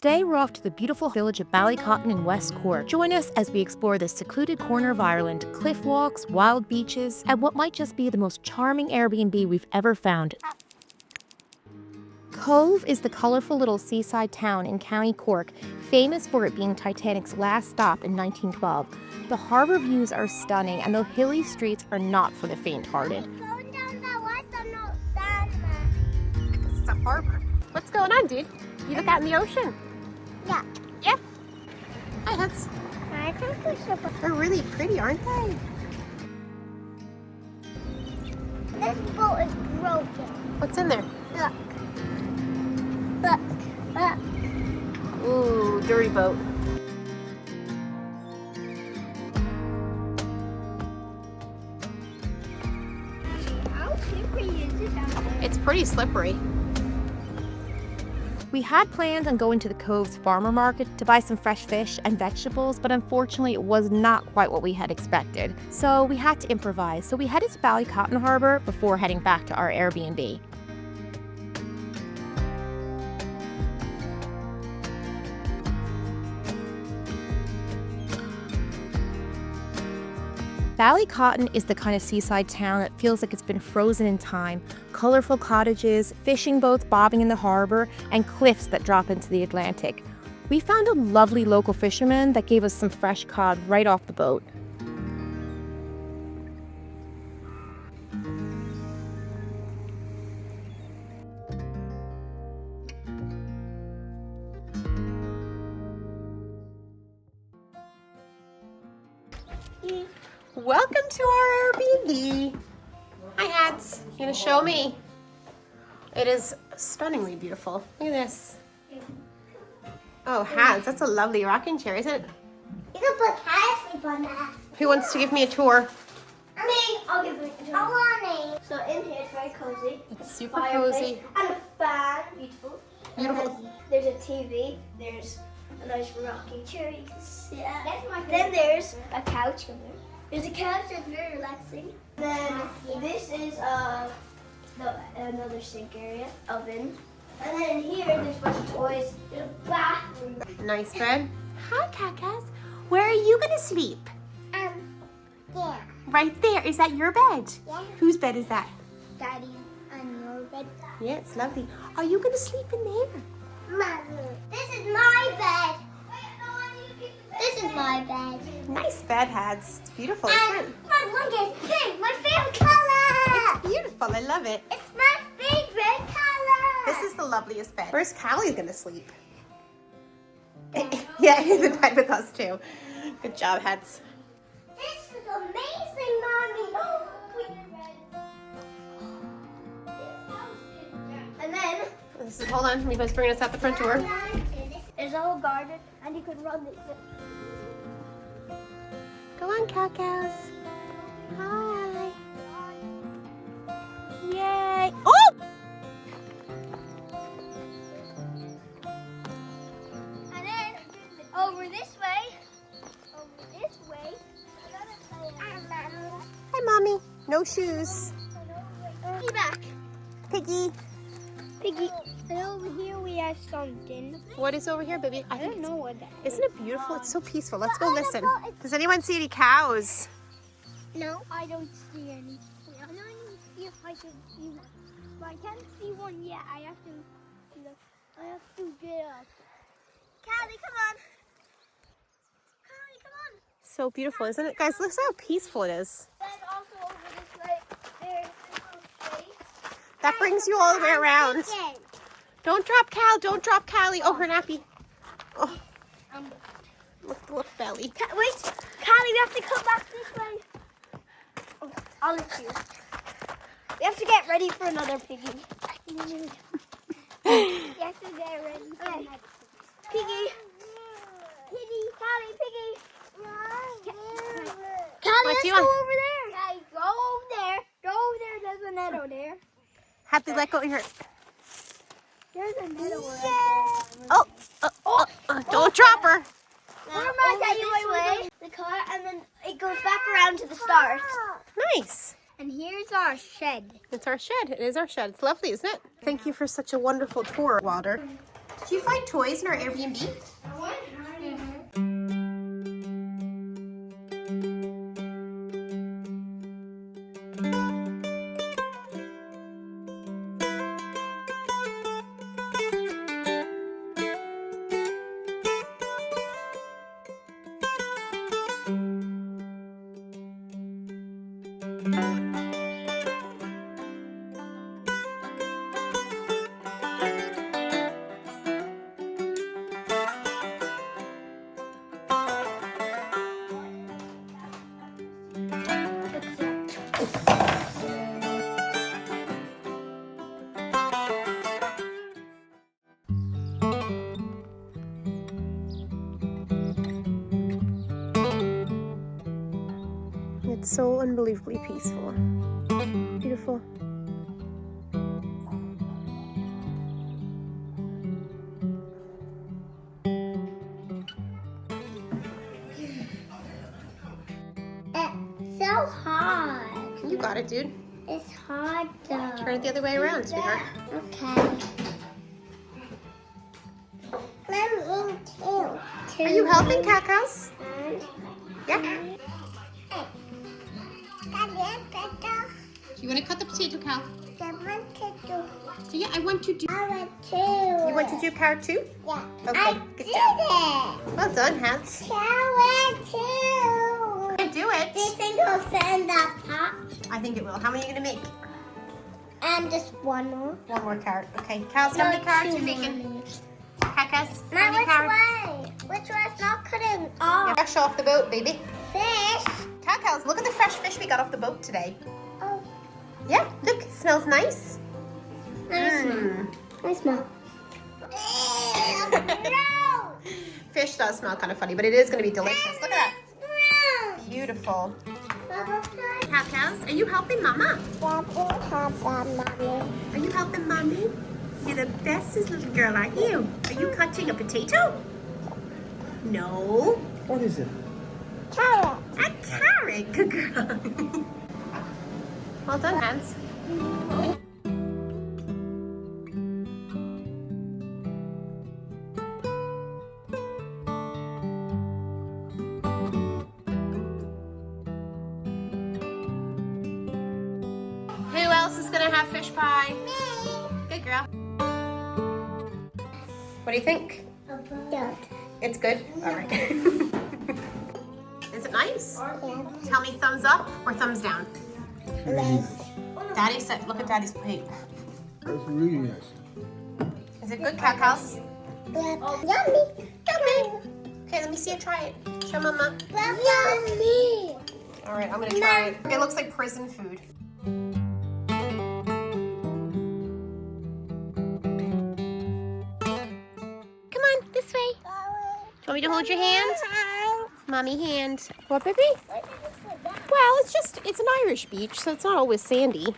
Today we're off to the beautiful village of Ballycotton in West Cork. Join us as we explore this secluded corner of Ireland, cliff walks, wild beaches, and what might just be the most charming Airbnb we've ever found. Cove is the colourful little seaside town in County Cork, famous for it being Titanic's last stop in 1912. The harbour views are stunning, and the hilly streets are not for the faint-hearted. It's a harbour. What's going on, dude? You look out in the ocean? Yeah. Yeah. Hi, Huts. I think we should put They're really pretty, aren't they? this boat is broken. What's in there? Look. Look. Ooh, dirty boat. How slippery is it down there? It's pretty slippery. We had planned on going to the Cove's farmer market to buy some fresh fish and vegetables, but unfortunately it was not quite what we had expected. So we had to improvise. So we headed to Ballycotton Harbour before heading back to our Airbnb. Ballycotton is the kind of seaside town that feels like it's been frozen in time. Colourful cottages, fishing boats bobbing in the harbour, and cliffs that drop into the Atlantic. We found a lovely local fisherman that gave us some fresh cod right off the boat. Welcome to our Airbnb. Hi, Hats. You gonna show me? It is stunningly beautiful. Look at this. Oh, Hats, that's a lovely rocking chair, isn't it? You can put cat sleep on that. Who wants to give me a tour? I'll give it to you. I want it. So in here it's very cozy. It's super Fireplace cozy. and a fan. Beautiful. Beautiful. And there's a TV. There's a nice rocking chair you can sit at. Then there's a couch in there. There's a couch that's very relaxing. Then this is another sink area, oven. And then here there's a bunch of toys. There's a bathroom. Nice bed. Hi, Kakas. Where are you gonna sleep? Yeah. Right there. Is that your bed? Yeah. Whose bed is that? Daddy, on your bed. Yeah, it's lovely. Are you gonna sleep in there? Mommy, this is my bed. This is my bed. Nice bed, Hats. It's beautiful, And isn't it? look, it's pink, my favorite color. Beautiful. I love it. It's my favorite color. This is the loveliest bed. Where's Callie gonna sleep? Yeah, he's in bed with us too. Good job, Hats. This is amazing, Mommy. And then Hold on, Levi's bringing us out the front door. there's a whole garden, and you can run this. Go on, Cacos. Hi. Yay. Oh! And then over this way. Hi, Mommy. No shoes. Piggy back. Piggy. Piggy. And over here we have something. What is over here, baby? I don't know what that is. Isn't it beautiful? It's so peaceful. Let's go listen. Does anyone see any cows? No, I don't see any. I don't even see if I can see one. But I can't see one yet. I have to look. I have to get up. Callie, come on. Callie, come on. So beautiful, isn't it? Guys, look how peaceful it is. Then also over this way, there's this little space. That brings you all the way around. Don't drop Cal. Don't drop Callie. Oh, her nappy. Oh, look the little belly. Wait, Callie, we have to come back this way. Oh, I'll let you. We have to get ready for another piggy. We have to get ready for another piggy. Piggy, Callie, piggy. Callie, What let's do you go want? over there. Guys, go over there. Go over there. There's a meadow there. Happy, let go of your... There's a meadow right there. Don't drop her. Where am I this way? The car, and then it goes back around to the start. Nice. And here's our shed. It's our shed. It is our shed. It's lovely, isn't it? Thank you for such a wonderful tour, Walter. Do you find toys in our Airbnb? It's so unbelievably peaceful. Beautiful. It's so hard. You got it, dude. It's hard though. Turn it the other way around, sweetheart. Okay. I'm in two. Are you helping, Cacos? And Yeah. You want to cut the potato, Cal? Yeah, I want to do. I want to. You want to do carrot too? Yeah. Okay, I good did job. it. Well done, Hans. Carrot too. You do it. Do you think it'll fit in that pot? I think it will. How many are you going to make? And just one more. One more carrot. Okay. Cal's how many carrots you making? Cacos, how Now many which carrots? way? Which way is not cutting You're off? fresh off the boat, baby. Fish. Cacos, look at the fresh fish we got off the boat today. Oh. Yeah, look, it smells nice. Let me smell. No. Fish does smell kind of funny, but it is going to be delicious. Look at that. No. Beautiful. Bubble Cacos, are you helping Mama? Mommy. Are you helping Mommy? You're the bestest little girl, aren't you? Are you cutting a potato? No. What is it? Carrot. A carrot, good girl. Well done, Hans. Who else is gonna have fish pie? Me. Good girl. What do you think? Good. It's good? All right. Is it nice? Yeah. Tell me thumbs up or thumbs down. Nice. Daddy said, look at Daddy's plate. That's really nice. Is it good, Cacos? Yummy. Yummy. Okay, let me see you try it. Show Mama. Yummy. All right, I'm gonna try it. It looks like prison food. Come on, this way. Do you want me to hold your hand? Mommy hand. What, baby? Well, it's an Irish beach, so it's not always sandy.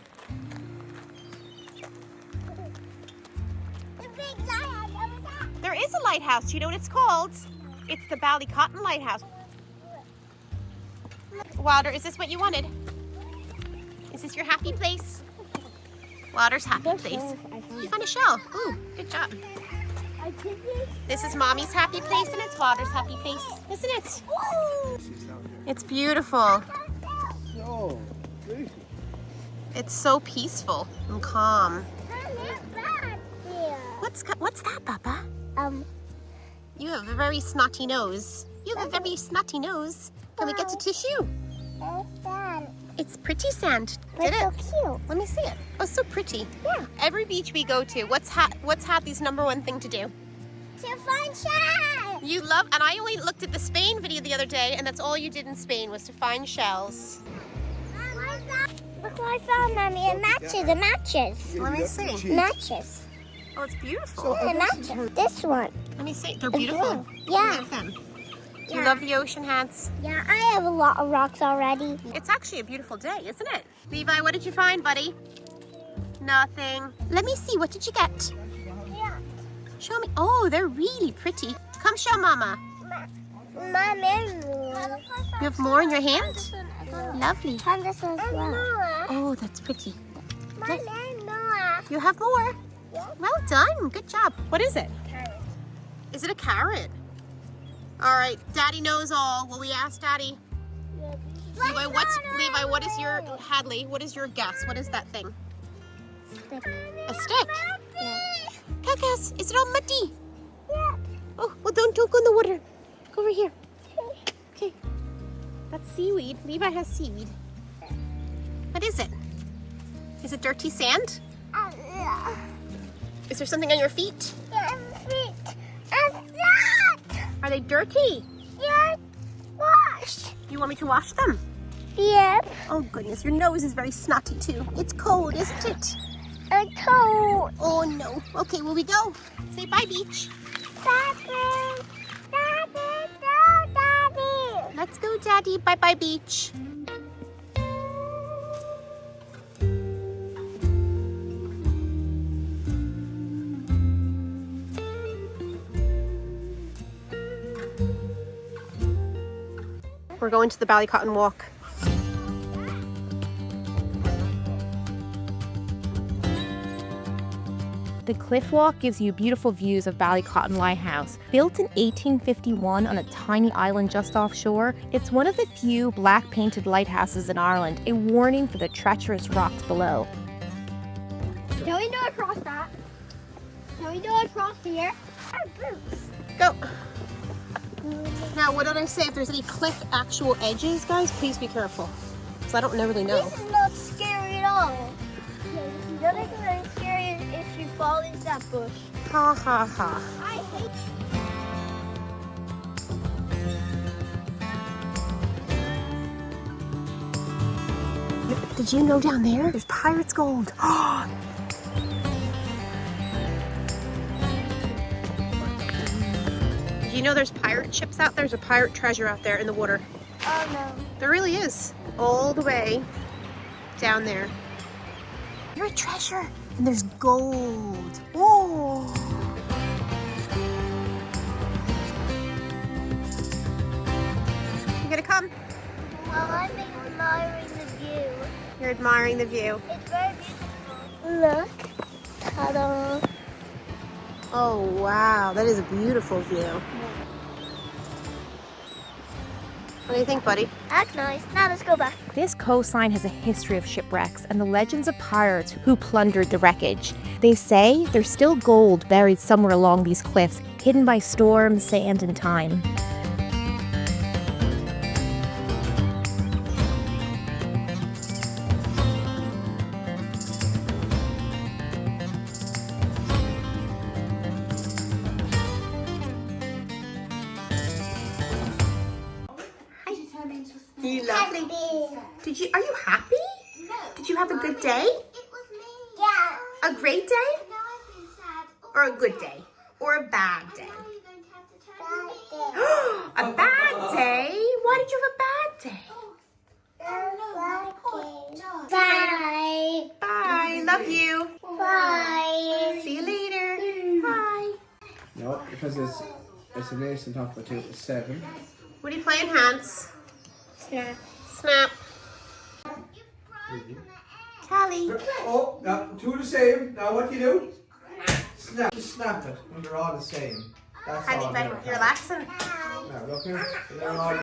There is a lighthouse. Do you know what it's called? It's the Ballycotton Lighthouse. Wilder, is this what you wanted? Is this your happy place? Wilder's happy place. You found a shell. Ooh, good job. This is Mommy's happy place and it's Wilder's happy place, isn't it? It's beautiful. Oh, great. It's so peaceful and calm. What's that, Papa? You have a very snotty nose. You have a very snotty nose. Can we get a tissue? It's pretty sand. Did so it? cute. Let me see it. Oh, so pretty. Yeah. Every beach we go to, what's Hadley's number one thing to do? To find shells. You love, and I only looked at the Spain video the other day, and that's all you did in Spain was to find shells. Look what I found, Mommy. It matches. It matches. Let me see. Matches. Oh, it's beautiful. It matches. This one. Let me see. They're beautiful. Yeah. I love them. Do you love the ocean, Hans? Yeah, I have a lot of rocks already. It's actually a beautiful day, isn't it? Levi, what did you find, buddy? Nothing. Let me see. What did you get? Yeah. Show me. Oh, they're really pretty. Come show Mama. Mommy. You have more in your hand? Lovely. And this one as well. Oh, that's pretty. Mommy, more. You have more? Yeah. Well done. Good job. What is it? Carrots. Is it a carrot? All right, Daddy knows all. Will we ask Daddy? Levi, what is your, Hadley, what is your guess? What is that thing? Stick. A stick? Yeah. Kakas, is it all muddy? Yeah. Oh, well don't go in the water. Go over here. Okay. That's seaweed. Levi has seaweed. What is it? Is it dirty sand? Yeah. Is there something on your feet? Feet. And that. Are they dirty? Yeah. Wash. You want me to wash them? Yep. Oh goodness, your nose is very snotty too. It's cold, isn't it? A toad. Oh no. Okay, will we go? Say bye, beach. Daddy. Daddy. No, Daddy. Let's go, Daddy. Bye-bye, beach. We're going to the Ballycotton Walk. The Cliff Walk gives you beautiful views of Ballycotton Lighthouse. Built in 1851 on a tiny island just offshore, it's one of the few black painted lighthouses in Ireland, a warning for the treacherous rocks below. Can we do it across that? Can we do it across here? Go. Now, what did I say? If there's any cliff actual edges, guys, please be careful. Because I don't really know. This is not scary at all. The only thing that is scary is if you fall into that bush. Ha ha ha. I hate. Did you know down there, there's pirate's gold? Did you know there's pirate ships out there? There's a pirate treasure out there in the water. Oh no. There really is. All the way down there. You're a treasure. And there's gold. Whoa. You gonna come? Well, I'm admiring the view. You're admiring the view. It's very beautiful. Look. Ta-da. Oh wow, that is a beautiful view. What do you think, buddy? That's nice. Now let's go back. This coastline has a history of shipwrecks and the legends of pirates who plundered the wreckage. They say there's still gold buried somewhere along these cliffs, hidden by storm, sand, and time. You lovely. Are you happy? Did you have a good day? Yeah. A great day? Or a good day? Or a bad day? A bad day? Why did you have a bad day? Bye. Bye. Love you. Bye. See you later. Bye. No, because it's an ace on top of 2, it's 7. What are you playing, Hans? Snap. Snap. Callie. Oh, now 2 the same. Now what do you do? Snap. Just snap it when they're all the same. That's all. Honey, you're relaxing. Now look here. They're all.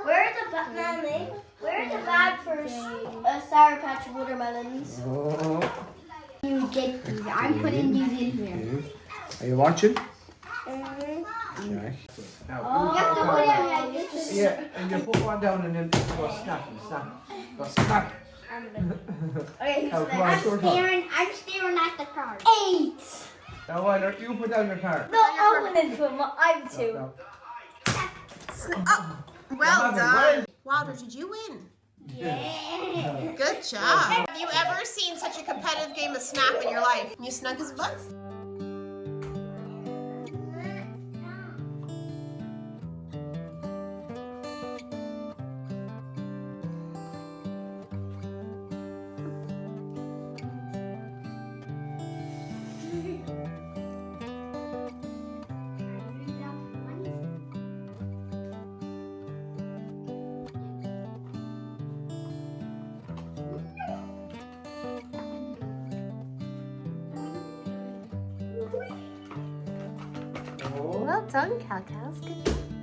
Where's the bag, Where's the bag for Sour Patch watermelons? Oh. You get these. I'm putting these in here. Okay. Are you watching? Mm-hmm. Right. Now, You have to put it like this. yeah, and you put one down and then go snap and snap. Go snap. Okay, Now, come on, short one. I'm staring at the card. 8. Now, why don't you put down your card? No, I'm winning for I'm 2. No. Well Come on, done. Wilder, did you win? Yeah. Good job. Have you ever seen such a competitive game of Snap in your life? You snug his butt? Well done, cow-cows. Good job.